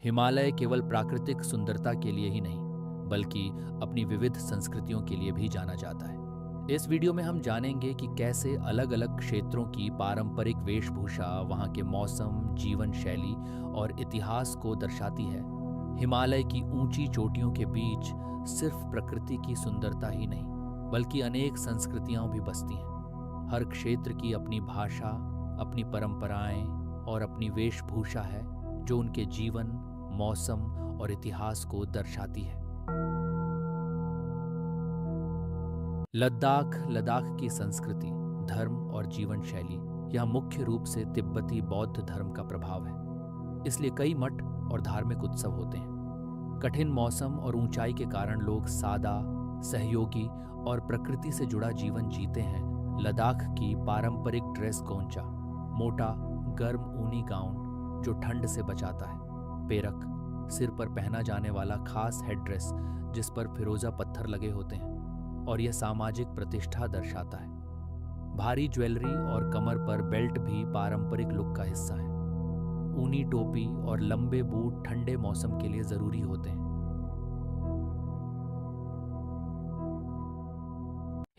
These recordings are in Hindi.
हिमालय केवल प्राकृतिक सुंदरता के लिए ही नहीं, बल्कि अपनी विविध संस्कृतियों के लिए भी जाना जाता है। इस वीडियो में हम जानेंगे कि कैसे अलग-अलग क्षेत्रों की पारंपरिक वेशभूषा वहाँ के मौसम, जीवन शैली और इतिहास को दर्शाती है। हिमालय की ऊंची चोटियों के बीच सिर्फ प्रकृति की सुंदरता ही नहीं, बल्कि अनेक संस्कृतियां भी बसती हैं। हर क्षेत्र की अपनी भाषा, अपनी परंपराएं और अपनी वेशभूषा है, जो उनके जीवन, मौसम और इतिहास को दर्शाती है। लद्दाख की संस्कृति, धर्म और जीवन शैली यहाँ मुख्य रूप से तिब्बती बौद्ध धर्म का प्रभाव है। इसलिए कई मठ और धार्मिक उत्सव होते हैं। कठिन मौसम और ऊंचाई के कारण लोग सादा, सहयोगी और प्रकृति से जुड़ा जीवन जीते हैं। लद्दाख की पारंपरिक ड्रेस गोंचा, मोटा गर्म ऊनी गाउन जो ठंड से बचाता है। पेरक, सिर पर पहना जाने वाला खास हेड ड्रेस जिस पर फिरोजा पत्थर लगे होते हैं और यह सामाजिक प्रतिष्ठा दर्शाता है। भारी ज्वेलरी और कमर पर बेल्ट भी पारंपरिक लुक का हिस्सा है। ऊनी टोपी और लंबे बूट ठंडे मौसम के लिए जरूरी होते हैं।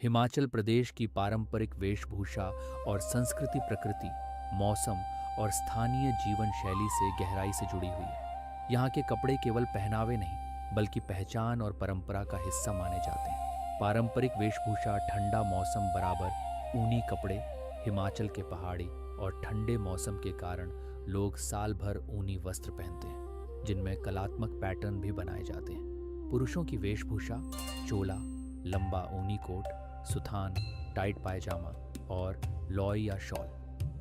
हिमाचल प्रदेश की पारंपरिक वेशभूषा और संस्कृति प्रकृति, मौसम और स्थानीय जीवन शैली से गहराई से जुड़ी हुई है। यहाँ के कपड़े केवल पहनावे नहीं, बल्कि पहचान और परंपरा का हिस्सा माने जाते हैं। पारंपरिक वेशभूषा, ठंडा मौसम बराबर ऊनी कपड़े, हिमाचल के पहाड़ी और ठंडे मौसम के कारण लोग साल भर ऊनी वस्त्र पहनते हैं, जिनमें कलात्मक पैटर्न भी बनाए जाते हैं। पुरुषों की वेशभूषा चोला, लंबा ऊनी कोट, सुथान, टाइट पायजामा और लॉय या शॉल।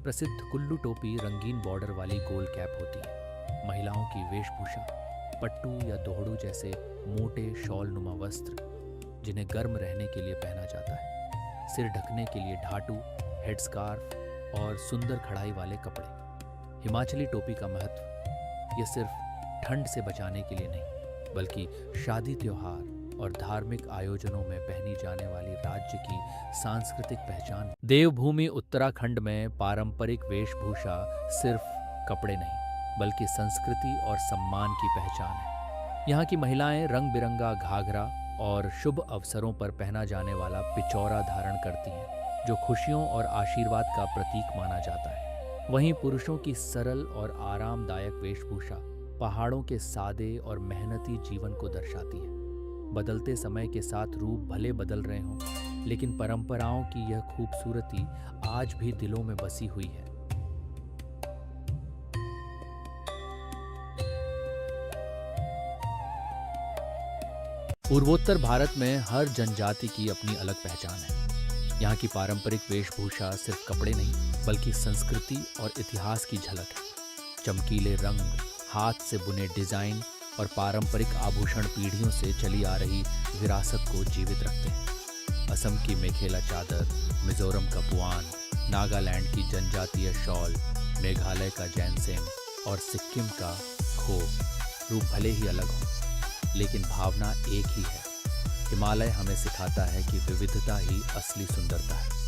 प्रसिद्ध कुल्लू टोपी रंगीन बॉर्डर वाली गोल कैप होती है। महिलाओं की वेशभूषा पट्टू या दोहड़ू जैसे मोटे शॉल नुमा वस्त्र, जिन्हें गर्म रहने के लिए पहना जाता है। सिर ढकने के लिए ढाटू, हेड स्कार्फ और सुंदर कढ़ाई वाले कपड़े। हिमाचली टोपी का महत्व, यह सिर्फ ठंड से बचाने के लिए नहीं, बल्कि शादी, त्योहार और धार्मिक आयोजनों में पहनी जाने वाली राज्य की सांस्कृतिक पहचान। देवभूमि उत्तराखंड में पारंपरिक वेशभूषा सिर्फ कपड़े नहीं, बल्कि संस्कृति और सम्मान की पहचान है। यहाँ की महिलाएं रंग बिरंगा घाघरा और शुभ अवसरों पर पहना जाने वाला पिचौरा धारण करती हैं, जो खुशियों और आशीर्वाद का प्रतीक माना जाता है। वहीं पुरुषों की सरल और आरामदायक वेशभूषा पहाड़ों के सादे और मेहनती जीवन को दर्शाती है। बदलते समय के साथ रूप भले बदल रहे हों, लेकिन परंपराओं की यह खूबसूरती आज भी दिलों में बसी हुई है। पूर्वोत्तर भारत में हर जनजाति की अपनी अलग पहचान है। यहाँ की पारंपरिक वेशभूषा सिर्फ कपड़े नहीं, बल्कि संस्कृति और इतिहास की झलक है। चमकीले रंग, हाथ से बुने डिजाइन और पारंपरिक आभूषण पीढ़ियों से चली आ रही विरासत को जीवित रखते हैं। असम की मेखेला चादर, मिजोरम का पुआन, नागालैंड की जनजातीय शॉल, मेघालय का जैनसेन और सिक्किम का खो, रूप भले ही अलग हों, लेकिन भावना एक ही है। हिमालय हमें सिखाता है कि विविधता ही असली सुंदरता है।